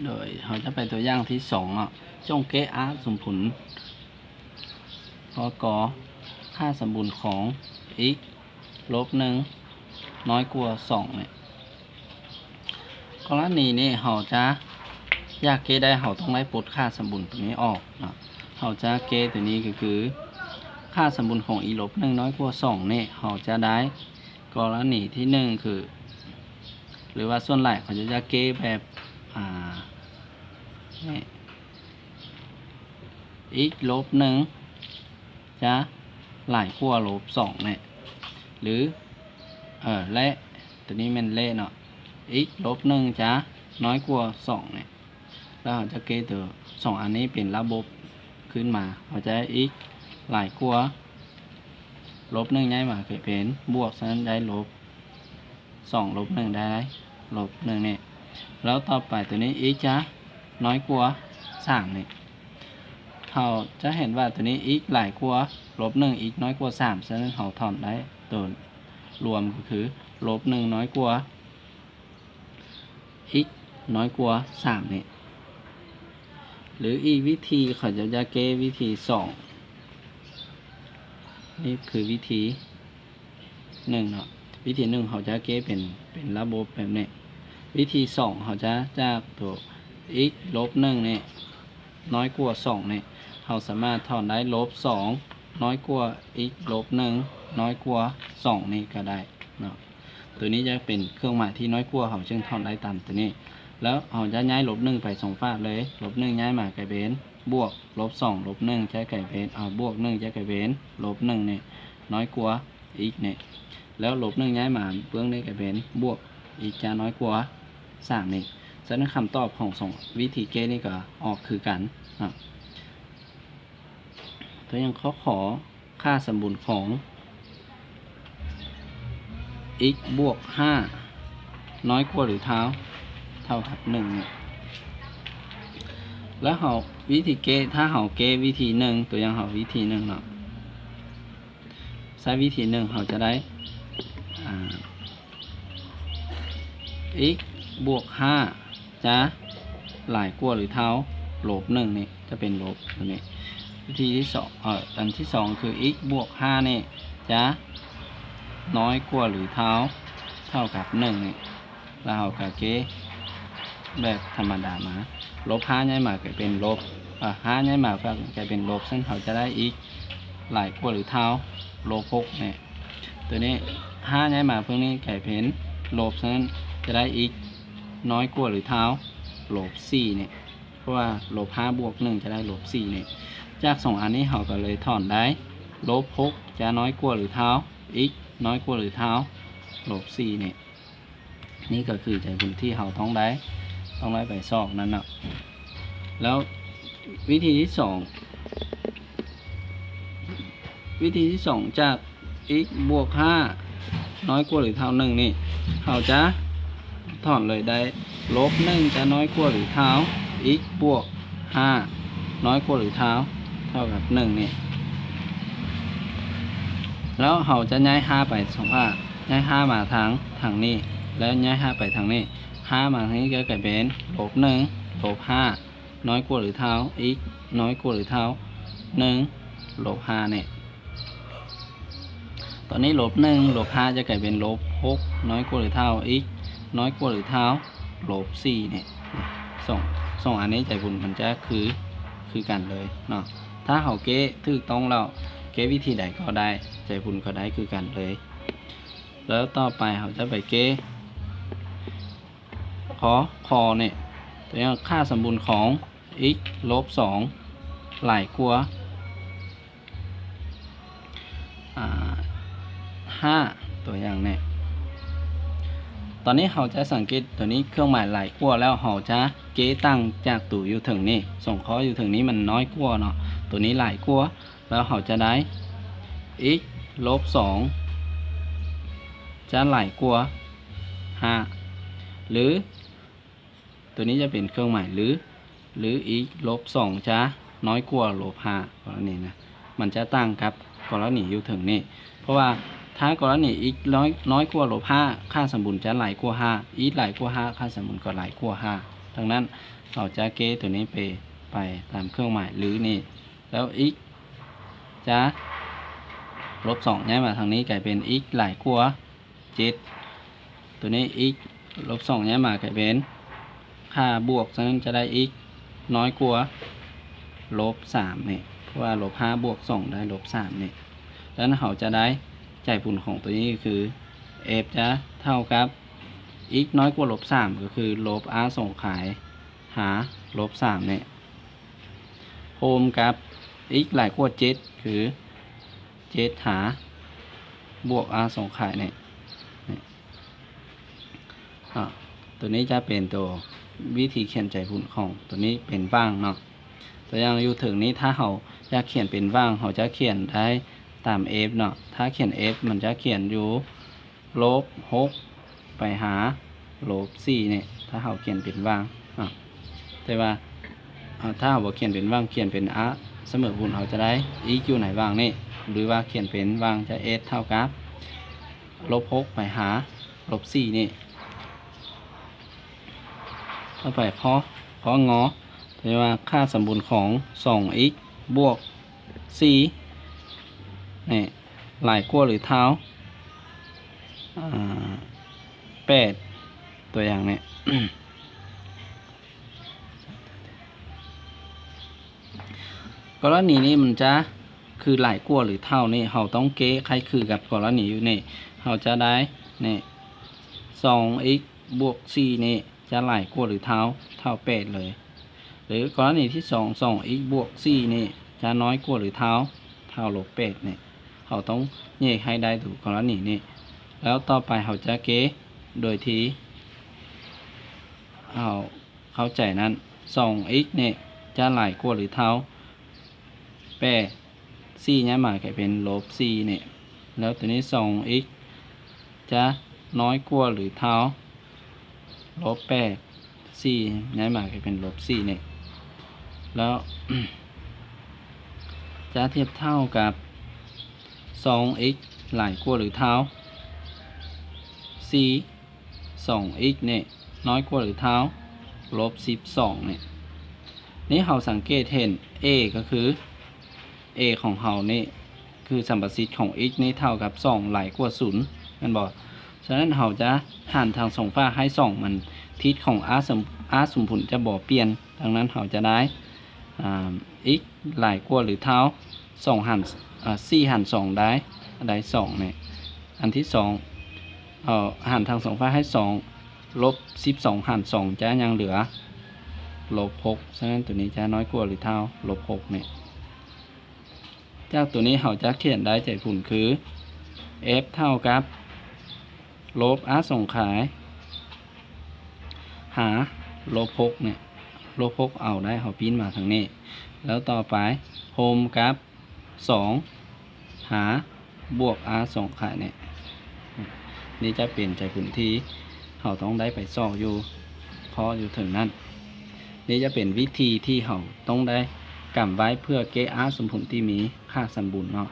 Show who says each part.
Speaker 1: โดยเราจะไปตัวอย่างที่2เนาะจงเกะอาสมผลพอกอค่าสมบูรณ์ของ x ลบ1น้อยกว่า2เนี่ยกรณีนี้เราจะอยากเกะได้เราต้องไล่ปลดค่าสมบูรณ์ตัวนี้ออกเนาะเราจะเกะตัวนี้ก็คือค่าสมบูรณ์ของ e ลบ1น้อยกว่า2เนี่ยเราจะได้กรณีที่1คือหรือว่าส่วนใหญ่เขาจะเกะแบบx ลบ1จะหลายกว่าลบ2เนี่ยหรือและตัวนี้มันเลขเนาะ x ลบ1จะน้อยกว่า2เนี่ยแล้วเราจะเกณฑ์ตัว2อันนี้เป็นระบบขึ้นมาเราจะ x หลายกว่าลบ1ย้ายมาเป็นบวกฉะนั้นได้ลบ2ลบ1ได้ลบ1เนี่ยแล้วต่อไปตัวนี้ x จะน้อยกว่า3เนี่ยเราจะเห็นว่าตัวนี้ x หลายกว่าลบ1 x น้อยกว่า3ฉะนั้นเราถอนได้ตัวรวมก็คือลบ1น้อยกว่า x น้อยกว่า3เนี่ยหรืออีกวิธีเขาจะแก้วิธี2นี่คือวิธี1เนาะวิธี1เขาจะแก้เป็นระบบแบบนี้วิธี2เขาจะจากตัว x ลบ1เนี่ยน้อยกว่า2เนี่ยเราสามารถถอนได้ลบ2น้อยกว่า x ลบ1น้อยกว่า2นี่ก็ได้เนาะตัวนี้จะเป็นเครื่องหมายที่น้อยกว่าเขาจึงถอนได้ตามตัวนี้แล้วเราจะย้ายลบ1ไป2ฝากเลยลบ1ย้ายมากลายเป็นบวกลบ2ลบ1จะกลายเป็นบวก1จะกลายเป็นลบ1เนี่ยน้อยกว่า x เนี่ยแล้วลบ1ย้ายมาเบื้องนี้กลายเป็นบวก x จะน้อยกว่า3นี่ฉะนั้นคำตอบของ2วิธีแก้นี่ก็ออกคือกันตัวอย่างขอค่าสมบูรณ์ของ x บวก5น้อยกว่าหรือเท่ากับ1เนี่ยแล้วเราวิธีเกถ้าเราเกวิธี1ตัวอย่างเราวิธี1เนาะใช้วิธี1เราจะได้x บวก5จะหลายกว่าหรือเท่าลบ1นี่จะเป็นลบตัวนี้วิธีที่2อันที่2คือ x บวก5นี่จะน้อยกว่าหรือเท่ากับ1นี่แล้วเราก็เกแบบธรรมดามาลบ5ย้ายมาก็เป็นลบ5ย้ายมาก็กลายเป็นลบซึ่งเขาจะได้ x หลายกว่าหรือเท่าลบ6เนี่ยตัวนี้5ย้ายมาพวกนี้กลายเป็นลบฉะนั้นจะได้ x น้อยกว่าหรือเท่าลบ4เนี่ยเพราะว่าลบ5บวก1จะได้ลบ4เนี่ยจาก2อันนี้เราก็เลยถอนได้ลบ6จะน้อยกว่าหรือเท่า x น้อยกว่าหรือเท่าลบ4เนี่ยนี่ก็คือใจบุญที่เราต้องได้ไปสอบนั้นเนาะแล้ววิธีที่2จาก x บวก5น้อยกว่าหรือเท่า1นี่เราจะถอนเลยได้ลบ1จะน้อยกว่าหรือเท่า x บวก5น้อยกว่าหรือเท่ากับ1นี่แล้วเราจะย้าย5ไป2ฝากย้าย5มาทางนี้แล้วย้าย5ไปทางนี้5มาทางนี้ก็กลายเป็นลบ1ลบ5น้อยกว่าหรือเท่า x น้อยกว่าหรือเท่า1ลบ5เนี่ยตอนนี้ลบ1ลบ5จะกลายเป็นลบ6น้อยกว่าหรือเท่า x น้อยกว่าหรือเท่าลบ4เนี่ยสองอันนี้ใจบุญมันจะคือกันเลยเนาะถ้าเขาเก้ถูกต้องแล้วเก้วิธีใดก็ได้ใจบุญก็ได้คือกันเลยแล้วต่อไปเขาจะไปเก้คอเนี่ยตัวอย่างค่าสมบูรณ์ของ x ลบ2หลายกว่า5ตัวอย่างเนี่ยตอนนี้เราจะสังเกตตัวนี้เครื่องหมายหลายกว่าแล้วเราจะเก้ตั้งจากตัวอยู่ถึงนี่ส่งข้ออยู่ถึงนี้มันน้อยกว่าเนาะตัวนี้หลายกว่าแล้วเราจะได้ x ลบ2จะหลายกว่า5หรือตัวนี้จะเป็นเครื่องหมายหรือ x ลบ2จะน้อยกว่าลบ5กรณีนะมันจะตั้งครับกรณีอยู่ถึงนี่เพราะว่าถ้ากรณี x น้อยกว่าลบ5ค่าสมบูรณ์จะหลายกว่า5 x หลายกว่า5ค่าสมบูรณ์ก็หลายกว่า ดังนั้นเราจะเกตัวนี้ไปตามเครื่องหมายหรือนี่แล้ว x จะลบ2ย้ายมาทางนี้กลายเป็น x หลายกว่า7ตัวนี้ x ลบ2ย้ายมากลายเป็นค่าบวกฉะนั้นจะได้ x น้อยกว่าลบ3นี่เพราะว่าลบ5บวก2ได้ลบ3นี่แล้วเราจะได้ใจผลของตัวนี้คือ f จะเท่ากับ x น้อยกว่าลบ3ก็คือลบ r ส่งขายหาลบ3เนี่ยโฮมกับ x หลายกว่า7คือ7หาบวก r ส่งขายเนี่ยตัวนี้จะเป็นตัววิธีเขียนใจผลของตัวนี้เป็นว่างเนาะตัวอย่างอยู่ถึงนี้ถ้าเราอยากเขียนเป็นว่างเราจะเขียนได้ตาม f เนาะถ้าเขียน f มันจะเขียนอยู่ลบ6ไปหาลบ4เนี่ยถ้าเราเขียนเป็นว่างแต่ว่าถ้าเราเขียนเป็นว่างเขียนเป็นเสมอผลเราจะได้ x อยู่ไหนว่างนี่หรือว่าเขียนเป็นว่างจะ s เท่ากับลบ6ไปหาลบ4นี่ต่อไปข้องอแปลว่าค่าสมบูรณ์ของ 2x บวก4นี่หลายกว่าหรือเท่า8ตัวอย่างเนี่ย กรณีนี้มันจะคือหลายกว่าหรือเท่านี่เราต้องเก้ใครคือกับกรณีอยู่นี่เราจะได้นี่ 2x บวก4นี่จะหลายกว่าหรือเท่า8เลยหรือกรณีที่2x บวก4นี่จะน้อยกว่าหรือเท่าลบ8นี่เราต้องแยกให้ได้ถูกกรณีนี้แล้วต่อไปเราจะเก้โดยที่เข้าใจนั้น 2x นี่จะหลายกว่าหรือเท่า8 4ย้ายมาก็เป็นลบ4เนี่ยแล้วตัวนี้ 2x จะน้อยกว่าหรือเท่าลบ8 4ย้ายมาก็เป็นลบ4เนี่ยแล้ว จะเทียบเท่ากับ 2x หลายกว่าหรือเท่า4 2x เนี่ยน้อยกว่าหรือเท่าลบ12เนี่ยนี่เราสังเกตเห็น a ก็คือ a ของเรานี่คือสัมประสิทธิ์ของ x นี่เท่ากับ2หลายกว่า0มันบอกฉะนั้นเราจะหันทางสองฝ้าให้2มันทิศของ r สมผลจะบ่เปลี่ยนดังนั้นเราจะได้x หลายกว่าหรือเท่า2หัน4หัน2ได้2เนี่ยอันที่2หันทางสองฝ้าให้2ลบ12หัน2จะยังเหลือลบ6ฉะนั้นตัวนี้จะน้อยกว่าหรือเท่าลบ6เนี่ยจากตัวนี้เราจะเขียนได้ใจผลคือ f เท่ากับลบ r ส่งขายหาลบ6เนี่ยลบ6เอาได้เราปิ้นมาทางนี้แล้วต่อไปโฮมกับ2หาบวก r ส่งขายเนี่ยนี่จะเป็นใจผลที่เราต้องได้ไปสอบอยู่พออยู่ถึงนั้นนี่จะเป็นวิธีที่เราต้องได้กำไว้เพื่อเกะ r สมผลที่มีค่าสมบูรณ์เนาะ